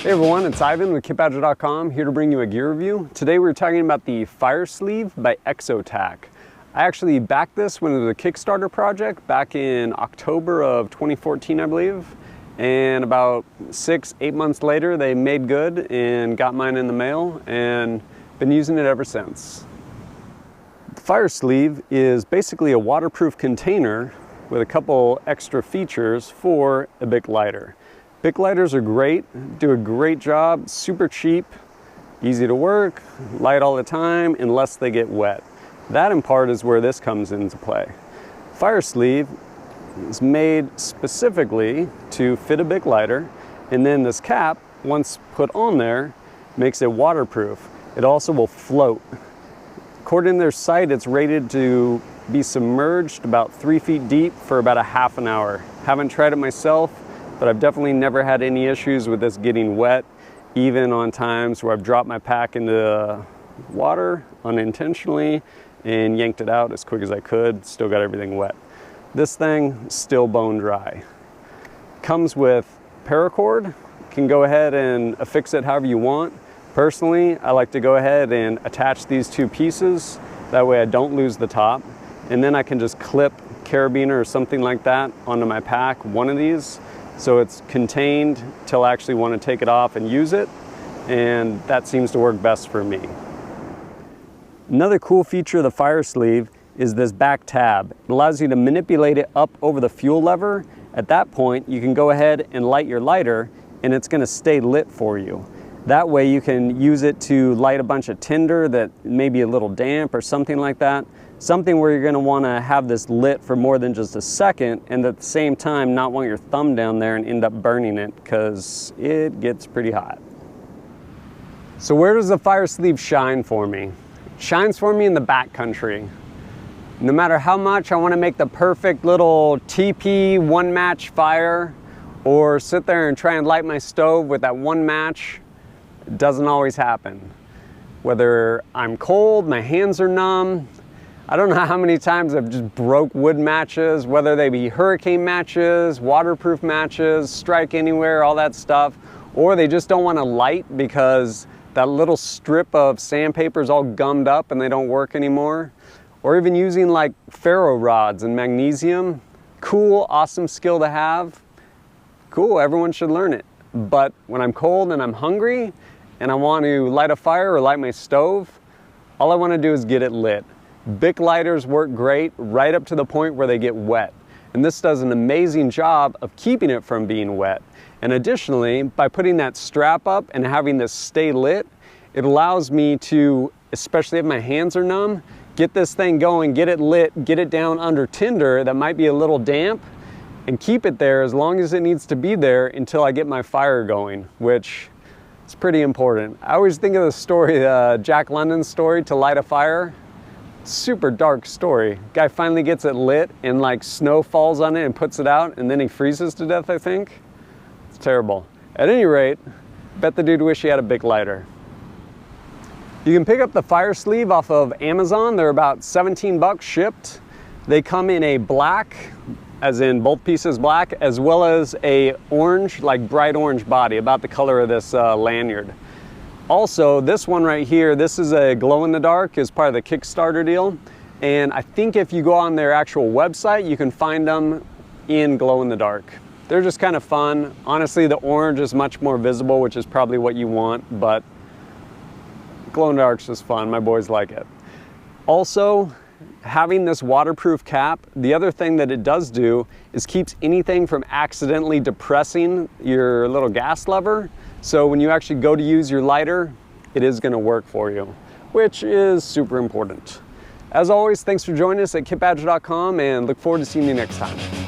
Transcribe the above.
Hey everyone, it's Ivan with kitbadger.com, here to bring you a gear review. Today we're talking about the fireSLEEVE by Exotac. I actually backed this when it was a Kickstarter project back in October of 2014, I believe. And about 6-8 months later, they made good and got mine in the mail and been using it ever since. The fireSLEEVE is basically a waterproof container with a couple extra features for a Bic lighter. Bic lighters are great, do a great job, super cheap, easy to work, light all the time unless they get wet. That in part is where this comes into play. fireSLEEVE is made specifically to fit a Bic lighter, and then this cap, once put on there, makes it waterproof. It also will float. According to their site, it's rated to be submerged about 3 feet deep for about a half an hour. Haven't tried it myself, but I've definitely never had any issues with this getting wet, even on times where I've dropped my pack into water unintentionally and yanked it out as quick as I could, still got everything wet. This thing, still bone dry. Comes with paracord, can go ahead and affix it however you want. Personally, I like to go ahead and attach these two pieces, that way I don't lose the top, and then I can just clip carabiner or something like that onto my pack, one of these, so it's contained till I actually want to take it off and use it, and that seems to work best for me. Another cool feature of the fireSLEEVE is this back tab. It allows you to manipulate it up over the fuel lever. At that point, you can go ahead and light your lighter, and it's going to stay lit for you. That way you can use it to light a bunch of tinder that may be a little damp or something like that. Something where you're going to want to have this lit for more than just a second, and at the same time not want your thumb down there and end up burning it, because it gets pretty hot. So where does the fireSLEEVE shine for me? It shines for me in the backcountry. No matter how much I want to make the perfect little TP one match fire, or sit there and try and light my stove with that one match, it doesn't always happen. Whether I'm cold, my hands are numb, I don't know how many times I've just broke wood matches, whether they be hurricane matches, waterproof matches, strike anywhere, all that stuff, or they just don't want to light because that little strip of sandpaper is all gummed up and they don't work anymore. Or even using like ferro rods and magnesium. Cool, awesome skill to have. Cool, everyone should learn it. But when I'm cold and I'm hungry and I want to light a fire or light my stove, all I want to do is get it lit. Bic lighters work great right up to the point where they get wet. And this does an amazing job of keeping it from being wet. And additionally, by putting that strap up and having this stay lit, it allows me to, especially if my hands are numb, get this thing going, get it lit, get it down under tinder that might be a little damp, and keep it there as long as it needs to be there until I get my fire going, which is pretty important. I always think of the story, Jack London's story, To Light a Fire. Super dark story. Guy finally gets it lit and like snow falls on it and puts it out, and then he freezes to death, I think. It's terrible. At any rate, bet the dude wish he had a Bic lighter. You can pick up the fireSLEEVE off of Amazon. They're about 17 bucks shipped. They come in a black, as in both pieces black, as well as a orange, like bright orange body, about the color of this lanyard. Also, this one right here, this is a glow-in-the-dark, is part of the Kickstarter deal. And I think if you go on their actual website, you can find them in glow-in-the-dark. They're just kind of fun. Honestly, the orange is much more visible, which is probably what you want, but glow-in-the-dark's just fun. My boys like it. Also, having this waterproof cap, the other thing that it does do is keeps anything from accidentally depressing your little gas lever. So when you actually go to use your lighter, it is going to work for you, which is super important. As always, thanks for joining us at kitbadger.com, and look forward to seeing you next time.